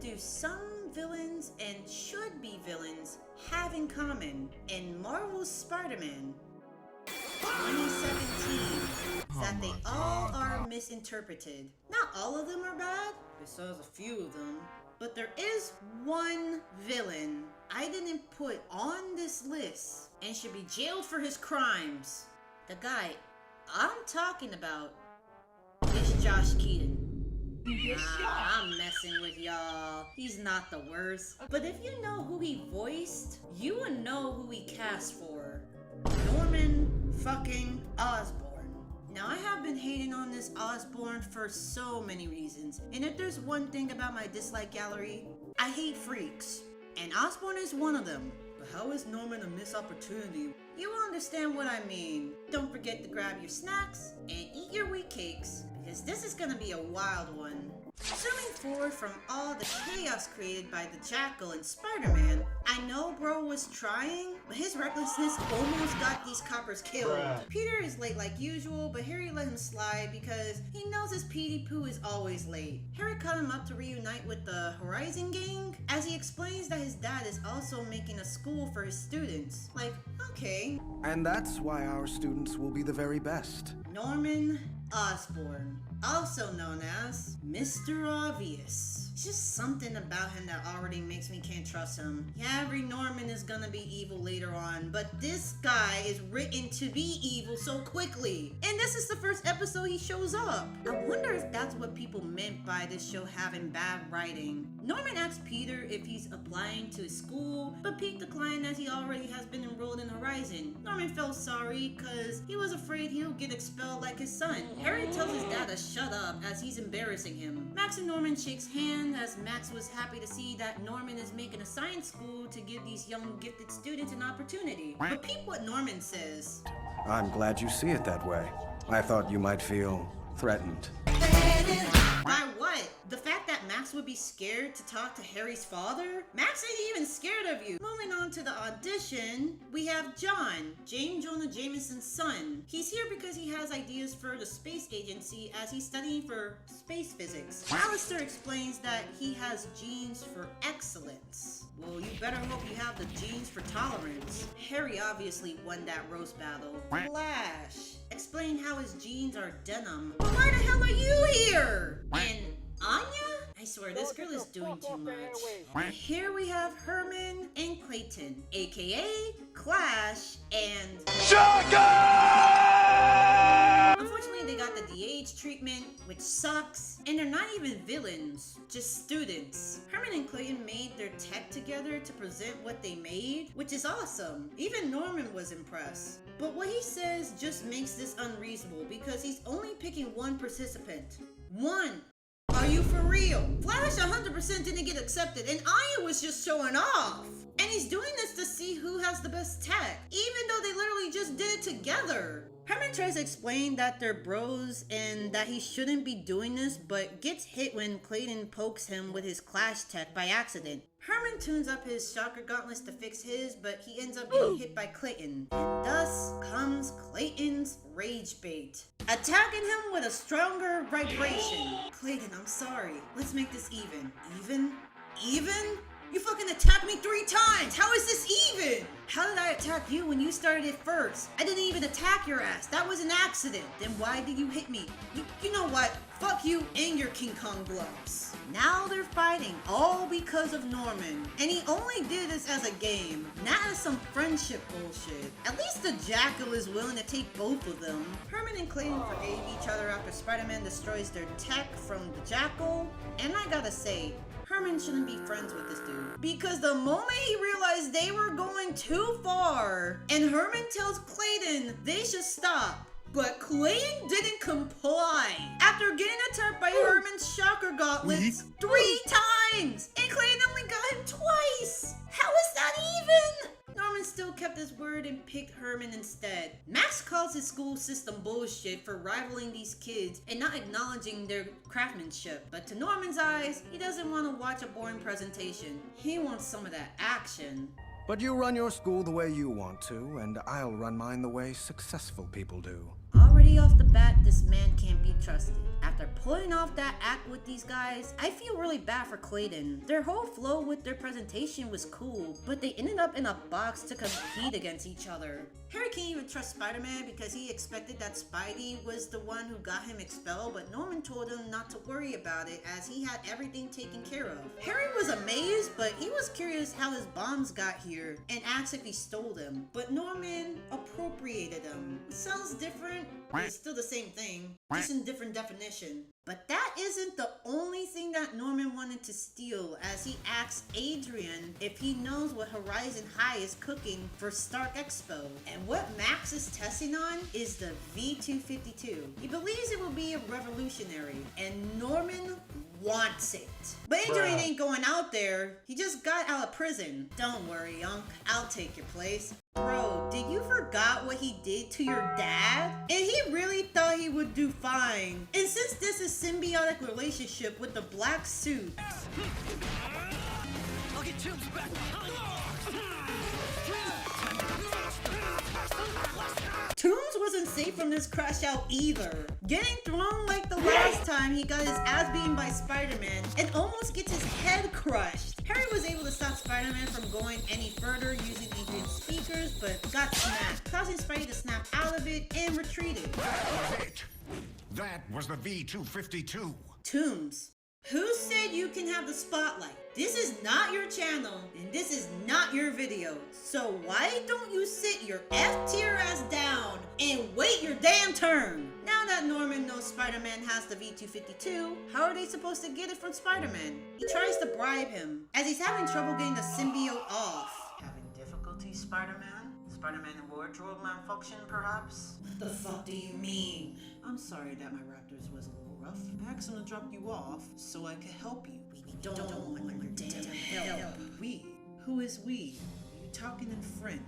do some villains and should be villains have in common in Marvel's Spider-Man 2017 is that they all are misinterpreted. Not all of them are bad, besides a few of them, but there is one villain I didn't put on this list and should be jailed for his crimes. The guy I'm talking about is Josh Keaton. I'm messing with y'all. He's not the worst. But if you know who he voiced, you would know who he cast for. Norman fucking Osborn. Now, I have been hating on this Osborn for so many reasons. And if there's one thing about my dislike gallery, I hate freaks. And Osborn is one of them. But how is Norman a missed opportunity? You will understand what I mean. Don't forget to grab your snacks and eat your wheat cakes, because this is gonna be a wild one. Zooming forward from all the chaos created by the Jackal and Spider-Man, I know bro was trying, but his recklessness almost got these coppers killed. Peter is late like usual, but Harry let him slide because he knows his Petey Pooh is always late. Harry cut him up to reunite with the Horizon gang, as he explains that his dad is also making a school for his students. Like, okay. And that's why our students will be the very best. Norman Osborn, also known as Mr. Obvious. It's just something about him that already makes me can't trust him. Yeah, every Norman is gonna be evil later on, but this guy is written to be evil so quickly. And this is the first episode he shows up. I wonder if that's what people meant by this show having bad writing. Norman asks Peter if he's applying to his school, but Pete declined as he already has been enrolled in Horizon. Norman felt sorry because he was afraid he'll get expelled like his son. Harry tells his dad to shut up as he's embarrassing him. Max and Norman shakes hands as Max was happy to see that Norman is making a science school to give these young gifted students an opportunity. But peep what Norman says. I'm glad you see it that way. I thought you might feel threatened. By what? The fact that Max would be scared to talk to Harry's father? Max ain't even scared of you. Moving on to the audition, we have John, James Jonah Jameson's son. He's here because he has ideas for the space agency as he's studying for space physics. Alistair explains that he has genes for excellence. Well, you better hope you have the genes for tolerance. Harry obviously won that roast battle. Flash explain how his genes are denim. But why the hell are you here? And Anya? I swear, this girl is doing too much. Here we have Herman and Clayton, aka Clash and Unfortunately, they got the DH treatment, which sucks, and they're not even villains, just students. Herman and Clayton made their tech together to present what they made, which is awesome. Even Norman was impressed. But what he says just makes this unreasonable because he's only picking one participant. One! Are you for real? Flash 100% didn't get accepted and Anya was just showing off. And he's doing this to see who has the best tech, even though they literally just did it together. Herman tries to explain that they're bros and that he shouldn't be doing this, but gets hit when Clayton pokes him with his Clash tech by accident. Herman tunes up his shocker gauntlets to fix his, but he ends up getting hit by Clayton. And thus comes Clayton's rage bait, attacking him with a stronger vibration. Clayton, I'm sorry. Let's make this even. Even? Even? You fucking attacked me 3 times! How is this even? How did I attack you when you started it first? I didn't even attack your ass. That was an accident. Then why did you hit me? You know what? Fuck you and your King Kong gloves. Now they're fighting, all because of Norman. And he only did this as a game, not as some friendship bullshit. At least the Jackal is willing to take both of them. Herman and Clayton forgave each other after Spider-Man destroys their tech from the Jackal. And I gotta say, Herman shouldn't be friends with this dude. Because the moment he realized they were going too far, and Herman tells Clayton they should stop, but Clayton didn't comply. After getting attacked by Herman's shocker gauntlets 3 times, and Clayton only got him twice. How is that even? Norman still kept his word and picked Herman instead. Max calls his school system bullshit for rivaling these kids and not acknowledging their craftsmanship. But to Norman's eyes, he doesn't want to watch a boring presentation. He wants some of that action. But you run your school the way you want to, and I'll run mine the way successful people do. Already off the bat, this man can't be trusted. After pulling off that act with these guys, I feel really bad for Clayton. Their whole flow with their presentation was cool, but they ended up in a box to compete against each other. Harry can't even trust Spider-Man because he expected that Spidey was the one who got him expelled, but Norman told him not to worry about it as he had everything taken care of. Harry was amazed, but he was curious how his bombs got here and asked if he stole them. But Norman appropriated them. It sounds different, but it's still the same thing, just in different definition. But that isn't the only thing that Norman wanted to steal, as he asks Adrian if he knows what Horizon High is cooking for Stark Expo. And what Max is testing on is the V252. He believes it will be revolutionary, and Norman wants it. But Adrian ain't going out there. He just got out of prison. Don't worry, Unc. I'll take your place. Bro, did you forgot what he did to your dad? And he really thought he would do fine. And since this is symbiotic relationship with the black suit, I'll get Tubes back. Toombs wasn't safe from this crash out either. Getting thrown like the last time he got his ass beaten by Spider-Man and almost gets his head crushed. Harry was able to stop Spider-Man from going any further using Adrian's speakers, but got snapped, causing Spidey to snap out of it and retreated. That was the V252. Toombs, who said you can have the spotlight? This is not your channel, and this is not your video. So why don't you sit your F-tier ass down and wait your damn turn? Now that Norman knows Spider-Man has the V252, how are they supposed to get it from Spider-Man? He tries to bribe him, as he's having trouble getting the symbiote off. Having difficulty, Spider-Man? Spider-Man and wardrobe malfunction, perhaps? What the fuck do you mean? I'm sorry that my Raptors was a little rough. I asked him to drop you off so I could help you. We don't want your damn help. We? Who is we? You talking in French.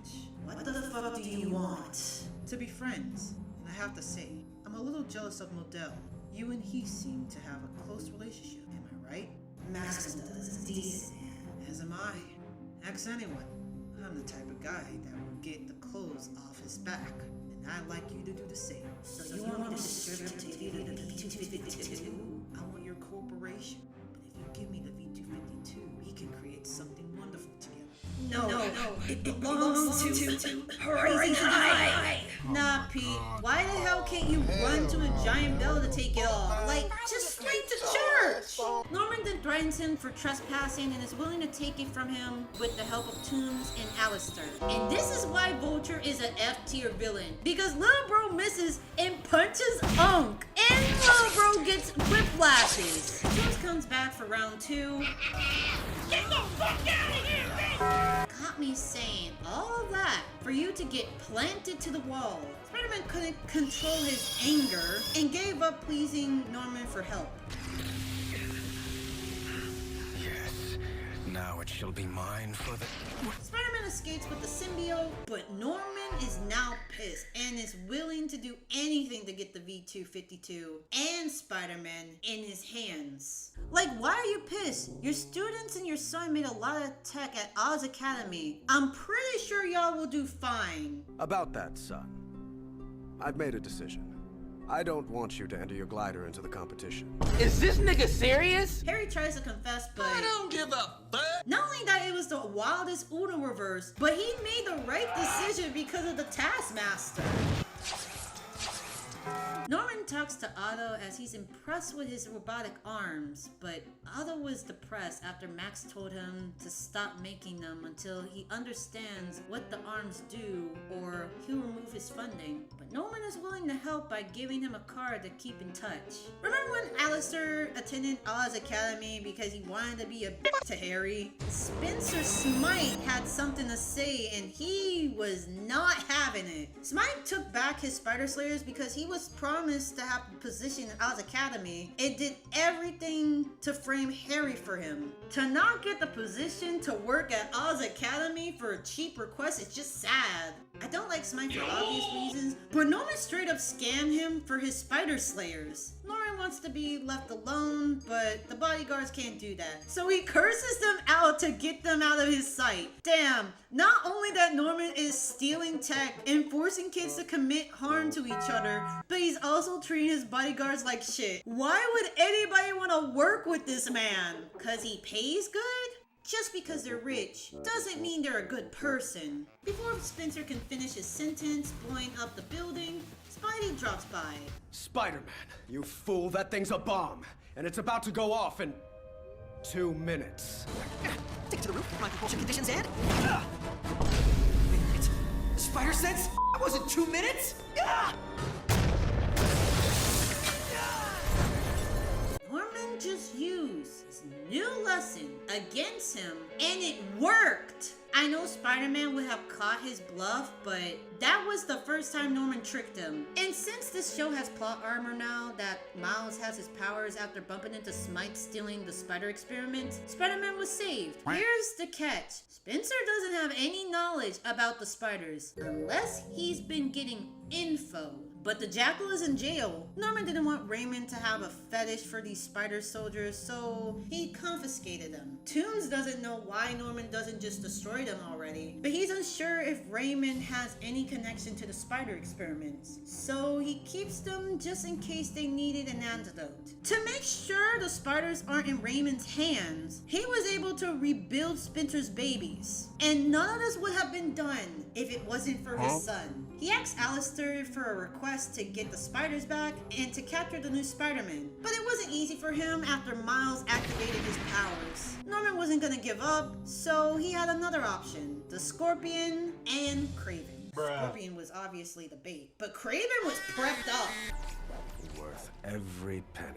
What the fuck do you want? To be friends. And I have to say, I'm a little jealous of Modell. You and he seem to have a close relationship. Am I right? Max is a decent man. As am I. Ask anyone. I'm the type of guy that will get the clothes off his back. And I'd like you to do the same. So you want me to strip to you the V252? I want your corporation. But if you give me the V252, we can create something wonderful together. No. It belongs to Horizon High. Nah, Pete. Why the hell can't you run to a giant bell to take it off? Like, just straight to church! Norman then threatens him for trespassing and is willing to take it from him with the help of Toombs and Alistair. And this is why Vulture is an F-tier villain. Because little bro misses and punches Unc. And little bro gets whiplashes. Toombs comes back for round 2. Get the fuck out of here, bitch! Got me saying all that for you to get planted to the wall. Spider-Man couldn't control his anger and gave up pleasing Norman for help. Yes. Now it shall be mine for the... Spider-Man escapes with the symbiote, but Norman is now pissed and is willing to do anything to get the V252 and Spider-Man in his hands. Like, why are you pissed? Your students and your son made a lot of tech at Oz Academy. I'm pretty sure y'all will do fine. About that, son. I've made a decision. I don't want you to enter your glider into the competition. Is this nigga serious? Harry tries to confess, but I don't give a fuck. not only that it was the wildest Uno reverse, but he made the right decision because of the Taskmaster. Norman talks to Otto as he's impressed with his robotic arms, but Otto was depressed after Max told him to stop making them until he understands what the arms do, or he'll remove his funding. But Norman is willing to help by giving him a card to keep in touch. Remember when Alistair attended Oz Academy because he wanted to be a bitch to Harry? Spencer Smite had something to say and he was not having it. Smite took back his Spider Slayers because he was promised to have a position in Oz Academy and did everything to frame Harry for him. To not get the position to work at Oz Academy for a cheap request is just sad. I don't like Smite for obvious reasons, but Norman straight up scammed him for his Spider Slayers. Norman Norman wants to be left alone, but the bodyguards can't do that. So he curses them out to get them out of his sight. Damn, not only that Norman is stealing tech and forcing kids to commit harm to each other, but he's also treating his bodyguards like shit. Why would anybody want to work with this man? Cause he pays good? Just because they're rich doesn't mean they're a good person. Before Spencer can finish his sentence, blowing up the building, Spidey drops by. Spider-Man, you fool, that thing's a bomb, and it's about to go off in 2 minutes. Take it to the roof, run propulsion conditions, and... Wait, Spider sense? That wasn't 2 minutes? Norman just used his new lesson against him, and it worked! I know Spider-Man would have caught his bluff, but that was the first time Norman tricked him. And since this show has plot armor now that Miles has his powers after bumping into Smite stealing the spider experiment, Spider-Man was saved. Here's the catch. Spencer doesn't have any knowledge about the spiders, unless he's been getting info. But the Jackal is in jail. Norman didn't want Raymond to have a fetish for these spider soldiers, so he confiscated them. Toombs doesn't know why Norman doesn't just destroy them already, but he's unsure if Raymond has any connection to the spider experiments, so he keeps them just in case they needed an antidote. To make sure the spiders aren't in Raymond's hands, he was able to rebuild Spencer's babies. And none of this would have been done if it wasn't for his son. He asked Alistair for a request to get the spiders back and to capture the new Spider-Man. But it wasn't easy for him after Miles activated his powers. Norman wasn't gonna give up, so he had another option. The Scorpion and Kraven. Scorpion was obviously the bait, but Kraven was prepped up. Worth every penny.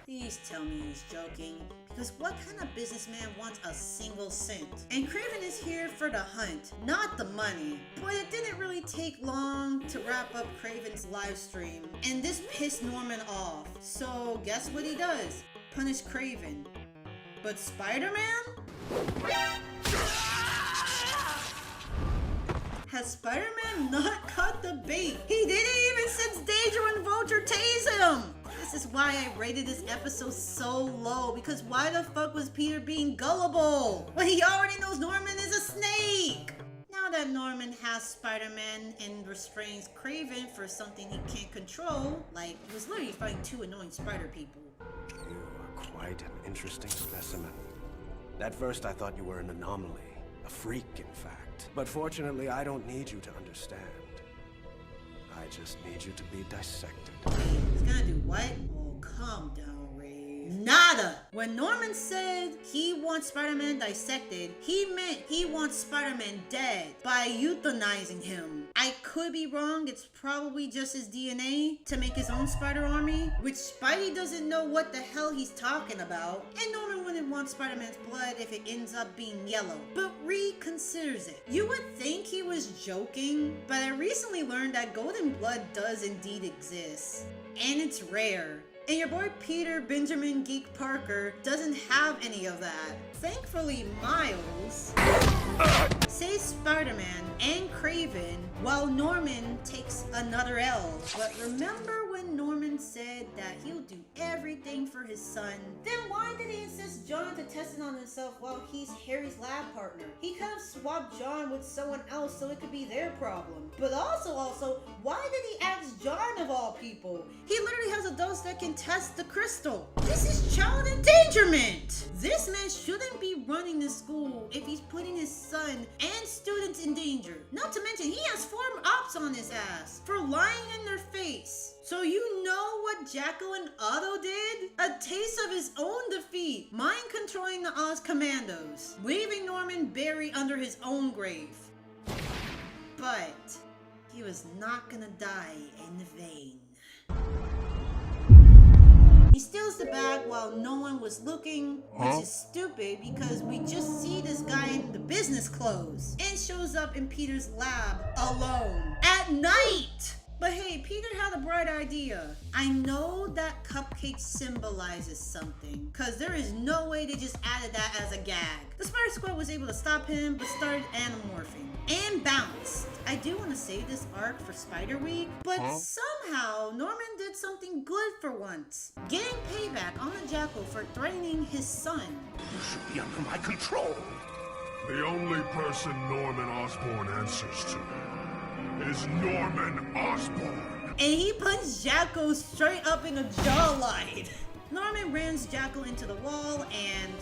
Please tell me he's joking, because what kind of businessman wants a single cent? And Kraven is here for the hunt, not the money. But it didn't really take long to wrap up Kraven's live stream, and this pissed Norman off. So guess what he does? Punish Kraven. But Spider-Man? Has Spider-Man not caught the bait? He didn't even sense danger when Vulture tased him! This is why I rated this episode so low, because why the fuck was Peter being gullible when he already knows Norman is a snake? Now that Norman has Spider-Man and restrains Kraven for something he can't control, like he was literally fighting 2 annoying spider people. You are quite an interesting specimen. At first I thought you were an anomaly, a freak in fact. But fortunately I don't need you to understand. I just need you to be dissected. He's gonna do what? Oh, calm down, Rave. Nada! When Norman said he wants Spider-Man dissected, he meant he wants Spider-Man dead by euthanizing him. I could be wrong, it's probably just his DNA to make his own spider army, which Spidey doesn't know what the hell he's talking about. And Norman wouldn't want Spider-Man's blood if it ends up being yellow, but reconsiders it. You would think he was joking, but I recently learned that golden blood does indeed exist, and it's rare. And your boy Peter Benjamin Geek Parker doesn't have any of that. Thankfully, Miles saves Spider-Man and Kraven while Norman takes another L. But remember when Norman said that he'll do everything for his son? Then why did he insist John to test it on himself while he's Harry's lab partner? He could have swapped John with someone else so it could be their problem. But also, why did he ask John of all people? He literally has adults that can test the crystal. This is child endangerment. This man shouldn't be running the school if he's putting his son and students in danger. Not to mention, he has 4 ops on his ass for lying in their face. So you know what Jackal and Otto did? A taste of his own defeat, mind controlling the Oz Commandos, leaving Norman buried under his own grave. But he was not gonna die in vain. He steals the bag while no one was looking, which is stupid because we just see this guy in the business clothes and shows up in Peter's lab alone at night. But hey, Peter had a bright idea. I know that cupcake symbolizes something, because there is no way they just added that as a gag. The spider Squad was able to stop him, but started anamorphing and bounced. I do want to save this arc for Spider Week, but somehow Norman did something good for once, getting payback on the Jackal for threatening his son. You should be under my control. The only person Norman Osborn answers to is Norman Osborn. And he punched Jackal straight up in the jawline. Norman rams Jackal into the wall and...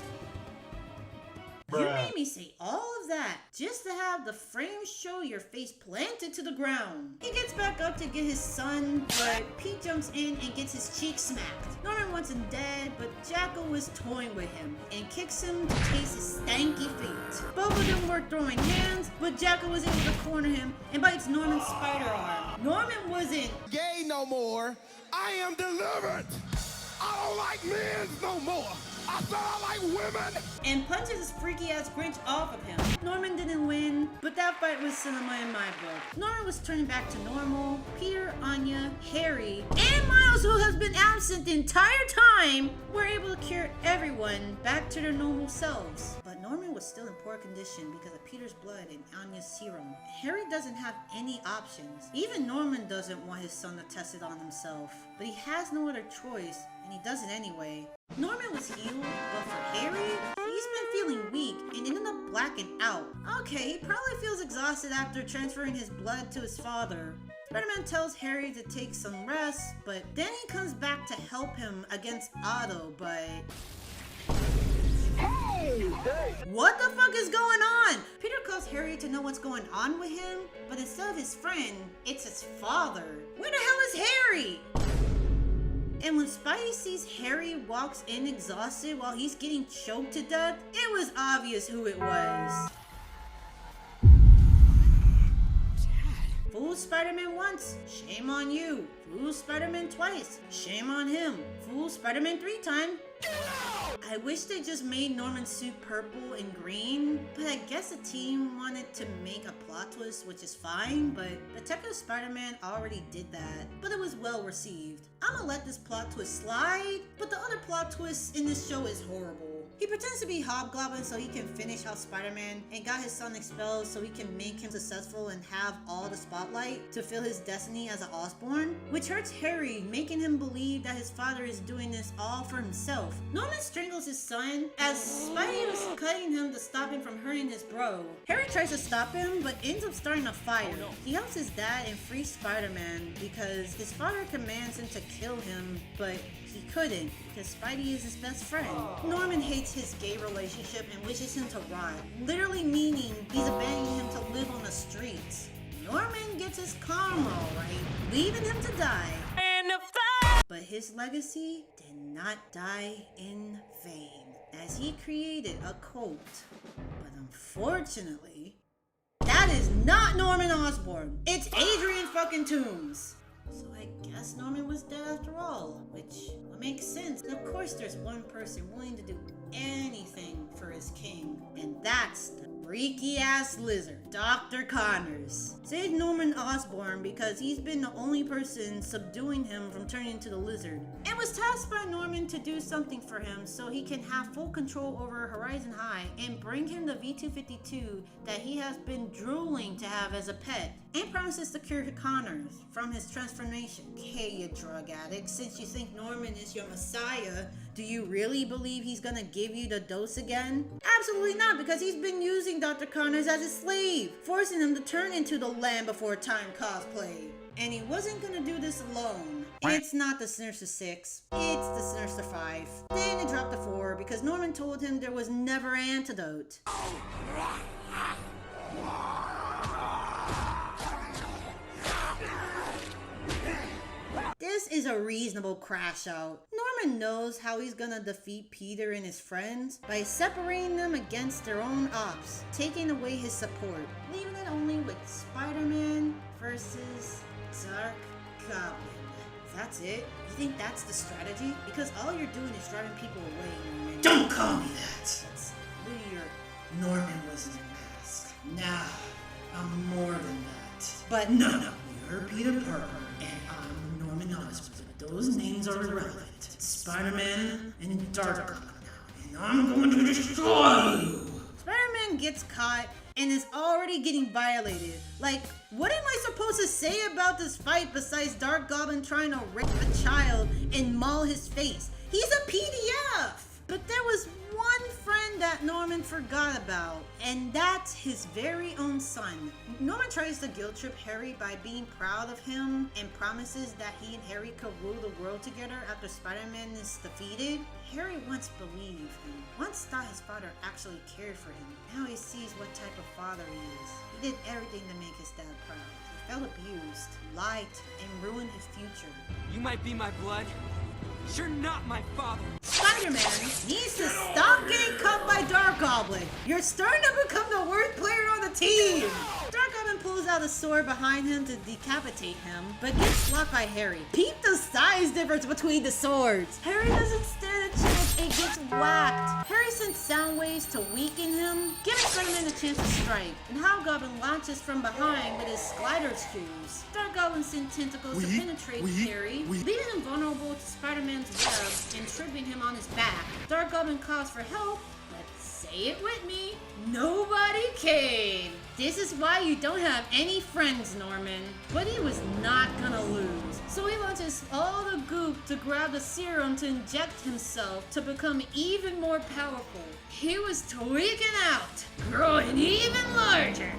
You made me say all of that just to have the frame show your face planted to the ground. He gets back up to get his son, but Pete jumps in and gets his cheek smacked. Norman wants him dead, but Jackal was toying with him and kicks him to taste his stanky feet. Both of them were throwing hands, but Jackal was able to corner him and bites Norman's spider arm. Norman wasn't gay no more. I am delivered. I don't like men no more. I said I like women. And punches his freaky ass Grinch off of him. Norman didn't win, but that fight was cinema in my book. Norman was turning back to normal. Peter, Anya, Harry, and Miles, who has been absent the entire time, were able to cure everyone back to their normal selves. But Norman was still in poor condition because of Peter's blood and Anya's serum. Harry doesn't have any options. Even Norman doesn't want his son to test it on himself, but he has no other choice, and he does it anyway. Norman was healed, but for Harry, he's been feeling weak and ended up blacking out. Okay, he probably feels exhausted after transferring his blood to his father. Spider-Man tells Harry to take some rest, but then he comes back to help him against Otto, but... What the fuck is going on? Peter calls Harry to know what's going on with him, but instead of his friend, it's his father. Where the hell is Harry? And when Spidey sees Harry walks in exhausted while he's getting choked to death, it was obvious who it was. Fool Spider-Man once, shame on you. Fool Spider-Man twice, shame on him. Fool Spider-Man 3 times. I wish they just made Norman's suit purple and green, but I guess the team wanted to make a plot twist, which is fine, but Detective Spider-Man already did that, but it was well received. I'm gonna let this plot twist slide, but the other plot twist in this show is horrible. He pretends to be Hobgoblin so he can finish House Spider-Man and got his son expelled so he can make him successful and have all the spotlight to fill his destiny as an Osborn, which hurts Harry, making him believe that his father is doing this all for himself. Norman strangles his son as Spidey was cutting him to stop him from hurting his bro. Harry tries to stop him but ends up starting a fire. He helps his dad and frees Spider-Man because his father commands him to kill him, but he couldn't because Spidey is his best friend. Norman hates his gay relationship and wishes him to rot, literally meaning he's abandoning him to live on the streets. Norman gets his karma alright, leaving him to die. But his legacy did not die in vain, as he created a cult. But unfortunately, that is not Norman Osborn. It's Adrian fucking Toomes. So I guess Norman was dead after all, which makes sense. And of course there's one person willing to do anything for his king, and that's the freaky ass lizard, Dr. Connors. Saved Norman Osborn because he's been the only person subduing him from turning into the lizard, and was tasked by Norman to do something for him so he can have full control over Horizon High and bring him the V-252 that he has been drooling to have as a pet, and promises to cure Connors from his transformation. Okay, you drug addict, since you think Norman is your messiah, do you really believe he's gonna give you the dose again? Absolutely not, because he's been using Dr. Connors as his slave, forcing him to turn into the Land Before Time cosplay. And he wasn't gonna do this alone. It's not the Sinister 6, it's the Sinister 5. Then it dropped to 4 because Norman told him there was never an antidote. This is a reasonable crash out. Norman knows how he's gonna defeat Peter and his friends by separating them against their own ops, taking away his support, leaving it only with Spider-Man versus Dark Goblin. That's it? You think that's the strategy? Because all you're doing is driving people away, Norman. Don't call me that! That's weird. Norman was in a mask. Now, I'm more than that. But no, you're Peter Parker, and I'm Norman Osborn. Those names are irrelevant. It's Spider-Man and Dark Goblin now, and I'm going to destroy you! Spider-Man gets caught and is already getting violated. Like, what am I supposed to say about this fight besides Dark Goblin trying to rape a child and maul his face? He's a PDF! But there was one friend that Norman forgot about, and that's his very own son. Norman tries to guilt trip Harry by being proud of him and promises that he and Harry could rule the world together after Spider-Man is defeated. Harry once believed him, once thought his father actually cared for him. Now he sees what type of father he is. He did everything to make his dad proud. He felt abused, lied, and ruined his future. You might be my blood. You're not my father. Spider-Man needs to stop getting cut by Dark Goblin. You're starting to become the worst player on the team. Dark Goblin pulls out a sword behind him to decapitate him, but gets slapped by Harry. Peep the size difference between the swords. Harry doesn't stand a chance and gets whacked. Harry sends sound waves to weaken him, giving Spider-Man a chance to strike. And Hobgoblin launches from behind with his glider's shoes. Dark Goblin sends tentacles to penetrate Harry, leaving him vulnerable to Spider-Man's web and tripping him on his back. Dark Goblin calls for help, but say it with me, nobody came. This is why you don't have any friends, Norman. But he was not gonna lose. So he launches all the goop to grab the serum to inject himself to become even more powerful. He was tweaking out, growing even larger.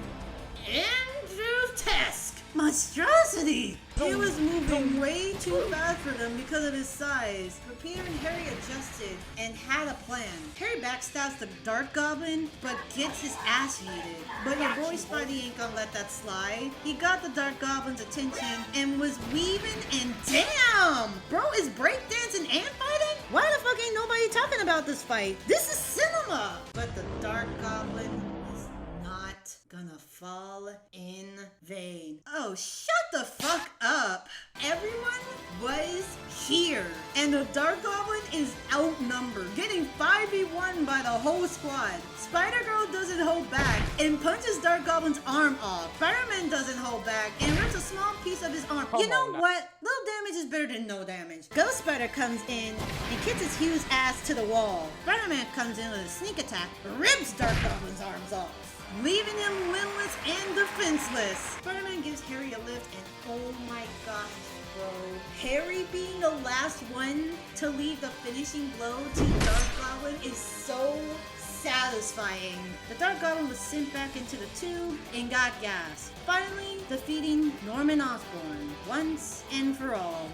Andrew-tesque monstrosity! He was moving way too fast for them because of his size, but Peter and Harry adjusted and had a plan. Harry backstabs the Dark Goblin, but gets his ass yeeted. But your boy Spidey ain't gonna let that slide. He got the Dark Goblin's attention and was weaving, and damn! Bro is breakdancing and fighting? Why the fuck ain't nobody talking about this fight? This is cinema! But the Dark Goblin is not gonna fall in vain. Oh, shut the fuck up. Everyone was here, and the Dark Goblin is outnumbered, getting 5v1 by the whole squad. Spider-Girl doesn't hold back and punches Dark Goblin's arm off. Spider-Man doesn't hold back and rips a small piece of his arm. You know what? Little damage is better than no damage. Ghost Spider comes in and kicks his huge ass to the wall. Spider-Man comes in with a sneak attack, rips Dark Goblin's arms off, leaving him limbless and defenseless. Spider-Man gives Harry a lift, and oh my gosh, bro. Harry being the last one to leave the finishing blow to Dark Goblin is so satisfying. The Dark Goblin was sent back into the tube and got gas, finally defeating Norman Osborn once and for all.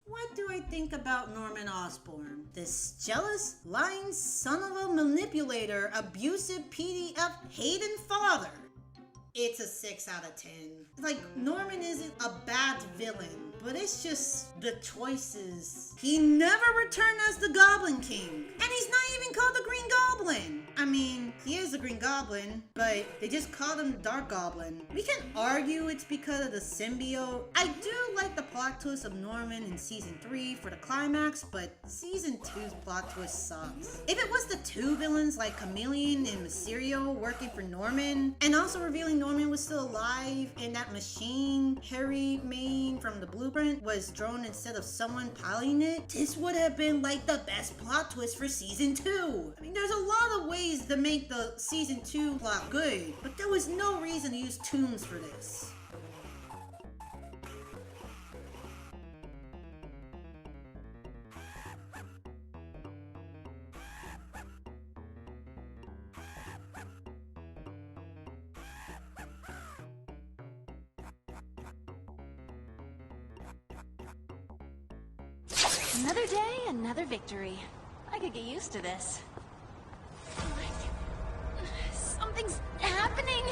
What do I think about Norman Osborn? This jealous, lying son of a manipulator, abusive PDF hating father. It's a 6 out of 10. Like, Norman isn't a bad villain, but it's just the choices. He never returned as the Goblin King, and he's not even called the Green Goblin. I mean, he is the Green Goblin, but they just called him Dark Goblin. We can argue it's because of the symbiote. I do like the plot twist of Norman in Season 3 for the climax, but Season 2's plot twist sucks. If it was the two villains like Chameleon and Mysterio working for Norman, and also revealing Norman was still alive and that machine Harry made from the blueprint was drone instead of someone piloting it, this would have been like the best plot twist for Season 2. I mean, there's a lot of ways to make the Season 2 plot good, but there was no reason to use Tombs for this. Another day, another victory. I could get used to this. Something's happening!